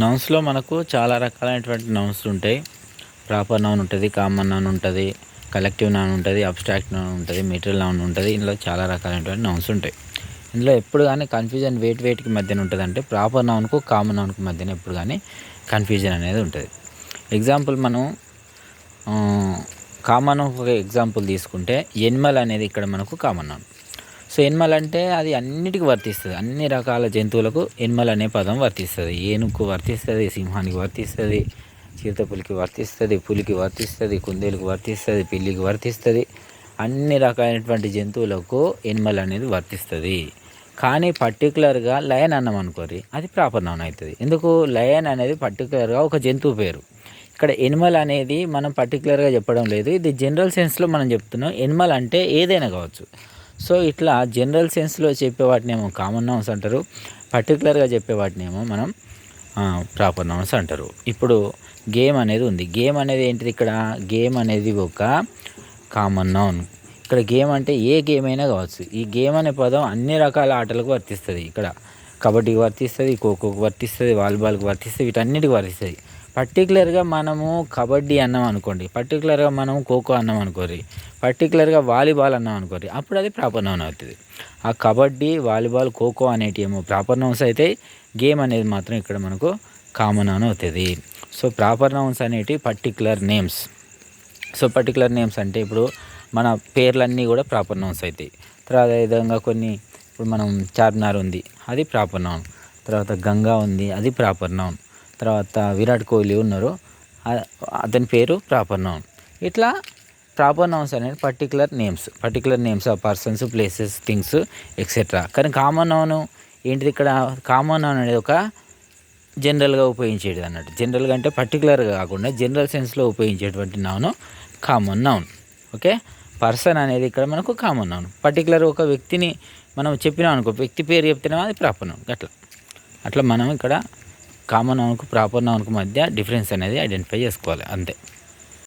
నౌన్స్‌లో మనకు చాలా రకాలైనటువంటి నౌన్స్‌లు ఉంటాయి. ప్రాపర్ నౌన్ ఉంటది, కామన్ నౌన్ ఉంటది, కలెక్టివ్ నౌన్ ఉంటది, అబ్స్ట్రాక్ట్ నౌన్ ఉంటది, మెటీరియల్ నౌన్ ఉంటది. ఇందులో చాలా రకాలైనటువంటి నౌన్స్ ఉంటాయి. ఇందులో ఎప్పుడు గానీ కన్‌ఫ్యూజన్ వేటికి మధ్యన ఉంటదంటే ప్రాపర్ నౌన్‌కు, కామన్ నౌన్‌కు మధ్యన ఎప్పుడు గానీ కన్‌ఫ్యూజన్ అనేది ఉంటది. ఎగ్జాంపుల్ మనం కామన్ ఒక ఎగ్జాంపుల్ తీసుకుంటే యానిమల్ అనేది ఇక్కడ మనకు కామన్ నౌన్. సో యానిమల్ అంటే అది అన్నిటికి వర్తిస్తుంది. అన్ని రకాల జంతువులకు యానిమల్ అనే పదం వర్తిస్తుంది. ఏనుగుకు వర్తిస్తుంది, సింహానికి వర్తిస్తుంది, చిరుతపులికి వర్తిస్తుంది, పులికి వర్తిస్తుంది, కుందేలుకి వర్తిస్తుంది, పిల్లికి వర్తిస్తుంది. అన్ని రకాలైనటువంటి జంతువులకు యానిమల్ అనేది వర్తిస్తుంది. కానీ పర్టికులర్గా లయన్ అన్నాం అనుకోరి, అది ప్రాపర్ నౌన్ అవుతుంది. ఎందుకు? లయన్ అనేది పర్టికులర్గా ఒక జంతువు పేరు. ఇక్కడ యానిమల్ అనేది మనం పర్టికులర్గా చెప్పడం లేదు, ఇది జనరల్ సెన్స్లో మనం చెప్తున్నాం. యానిమల్ అంటే ఏదైనా కావచ్చు. సో ఇట్లా జనరల్ సెన్స్లో చెప్పే వాటినేమో కామన్ నౌన్స్ అంటారు, పర్టికులర్గా చెప్పే వాటినేమో మనం ప్రాపర్ నౌన్స్ అంటారు. ఇప్పుడు గేమ్ అనేది ఉంది. గేమ్ అనేది ఏంటిది? ఇక్కడ గేమ్ అనేది ఒక కామన్ నౌన్. ఇక్కడ గేమ్ అంటే ఏ గేమ్ అయినా కావచ్చు. ఈ గేమ్ అనే పదం అన్ని రకాల ఆటలకు వర్తిస్తుంది. ఇక్కడ కబడ్డీకి వర్తిస్తుంది, ఖోఖోకి వర్తిస్తుంది, వాలీబాల్కి వర్తిస్తుంది, వీటన్నిటికి వర్తిస్తుంది. పర్టికులర్గా మనము కబడ్డీ అన్నాం అనుకోండి, పర్టికులర్గా మనం ఖోఖో అన్నాం అనుకోరి, పర్టికులర్గా వాలీబాల్ అన్నాం అనుకోరి, అప్పుడు అది ప్రాపర్ నౌన్ అవుతుంది. ఆ కబడ్డీ, వాలీబాల్, ఖోఖో అనేటివి ఏమో ప్రాపర్ నౌన్స్ అయితే, గేమ్ అనేది మాత్రం ఇక్కడ మనకు కామన్ నౌన్ అవుతుంది. సో ప్రాపర్ నౌన్స్ అనేటివి particular names. So particular names అంటే ఇప్పుడు మన పేర్లన్నీ కూడా ప్రాపర్ నౌన్స్ అవుతాయి. తర్వాత విధంగా కొన్ని ఇప్పుడు మనం చార్మినార్ ఉంది, అది ప్రాపర్ నౌన్. తర్వాత గంగా ఉంది, అది ప్రాపర్ నౌన్. తర్వాత విరాట్ కోహ్లీ ఉన్నారు, అతని పేరు ప్రాపర్ నౌన్. ఇట్లా ప్రాపర్ నౌన్స్ అనేది particular names of persons, places, things etcetera. కానీ కామన్ నౌన్ ఏంటిది? ఇక్కడ కామన్ నౌన్ అనేది ఒక జనరల్గా ఉపయోగించేది అన్నట్టు. జనరల్గా అంటే పర్టికులర్గా కాకుండా జనరల్ సెన్స్లో ఉపయోగించేటువంటి noun common noun. Okay, person అనేది ఇక్కడ మనకు కామన్ నౌన్. పర్టికులర్ ఒక వ్యక్తిని మనం చెప్పినాం అనుకో, వ్యక్తి పేరు చెప్తున్నాం, అది ప్రాపర్ నౌన్. అట్లా మనం ఇక్కడ కామన్ నౌన్కు ప్రాపర్ నౌన్కు మధ్య డిఫరెన్స్ అనేది ఐడెంటిఫై చేసుకోవాలి, అంతే.